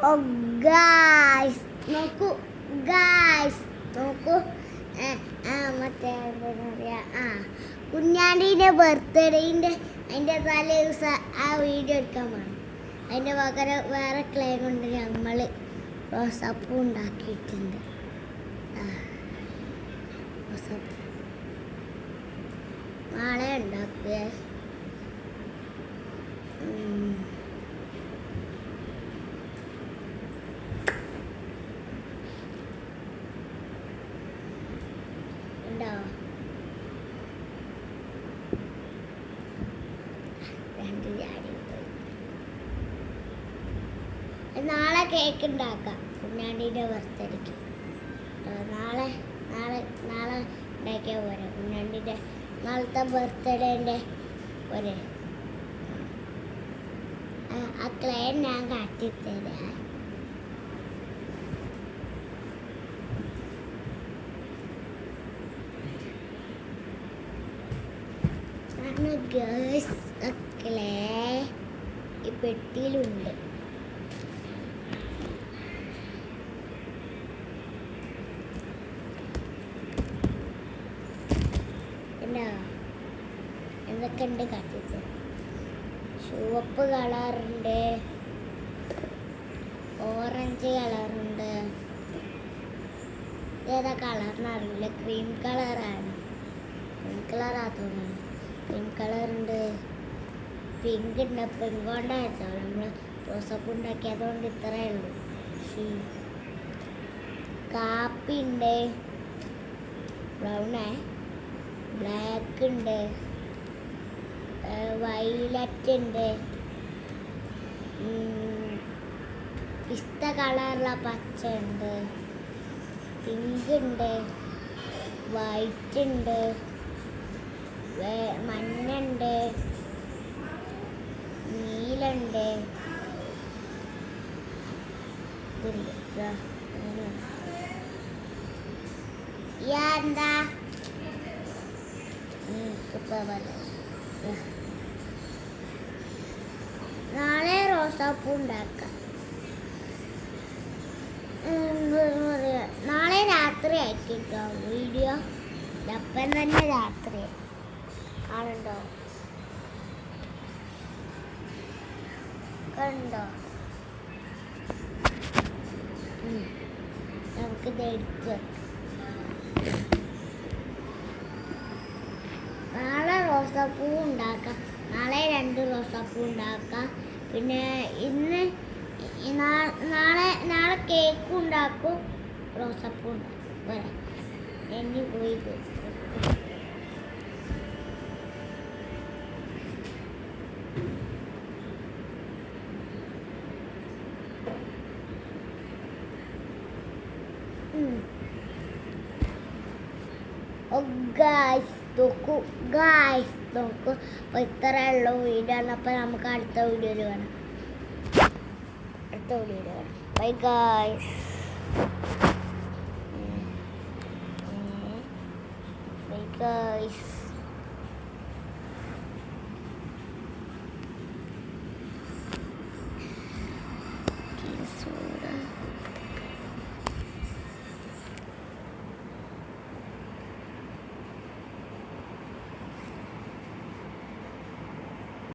Oh guys, നോക്കൂ guys നോക്കൂ മറ്റേ എന്താ പറയുക കുഞ്ഞാണ്ടീൻ്റെ ബർത്ത്ഡേൻ്റെ അതിൻ്റെ തലേ ദിവസം ആ വീഡിയോ എടുക്കാൻ വേണം. അതിൻ്റെ പകരം വേറെ ക്ലേ കൊണ്ട് നമ്മൾ റോസാപ്പൂ ഉണ്ടാക്കിയിട്ടുണ്ട്. റോസാപ്പൂ നാളെ ഉണ്ടാക്കുക. നാളെ കേക്ക് ഉണ്ടാക്കാം കുഞ്ഞാണ്ടീൻ്റെ ബർത്ത്ഡേക്ക്. നാളെ നാളെ നാളെ ഉണ്ടാക്കിയാൽ പോരെ കുഞ്ഞാണ്ടീൻ്റെ നാളത്തെ ബർത്ത്ഡേൻ്റെ പോരെ. ആ ക്ലേ ഞാൻ കാട്ടിത്തരാം. ഗേൾസ് ക്ലേ ഈ പെട്ടിയിലുണ്ട്. എന്തൊക്കെ ഉണ്ട് കാട്ടിച്ച്. ചുവപ്പ് കളറുണ്ട്, ഓറഞ്ച് കളറുണ്ട്, ഏതാ കളറിന് അറിയില്ല. ക്രീം കളറാണ്, ക്രീം കളറാ തോന്നുന്നു. ക്രീം കളറുണ്ട്, പിങ്ക് ഉണ്ട്. പിങ്ക് കൊണ്ട് വെച്ചോ നമ്മൾ റോസപ്പ് ഉണ്ടാക്കി, അതുകൊണ്ട് ഇത്രയേ ഉള്ളൂ. കാപ്പി ഉണ്ട്, ബ്രൗണേ, ബ്ലാക്ക് ഉണ്ട്, വയലറ്റ് ഉണ്ട്, പിസ്ത കളറുള്ള പച്ച ഉണ്ട്, പിങ്ക് ഉണ്ട്, വൈറ്റ് ഉണ്ട്, മഞ്ഞുണ്ട്, നീലുണ്ട്. എന്താ നാളെ റോസാപ്പൂ ഉണ്ടാക്കാം. നാളെ രാത്രി ആയിട്ടോ വീഡിയോ. അപ്പം തന്നെ രാത്രി ആണുണ്ടോ കണ്ടോ? നമുക്ക് എടുത്ത് നാളെ റോസാപ്പൂ ഉണ്ടാക്കാം. നാളെ 2 റോസാപ്പൂ ഉണ്ടാക്കാം. പിന്നെ നാളെ കേക്ക് ഉണ്ടാക്കും, റോസാപ്പൂ ഉണ്ടാക്കും. വരാം എന്നെ പോയി ഗായ്സ് നോക്കൂ. അപ്പോൾ ഇത്രയേ ഉള്ളൂ വീഡിയോ. അപ്പോൾ നമുക്ക് അടുത്ത വീഡിയോയിൽ കാണാം. Bye guys. Bye guys.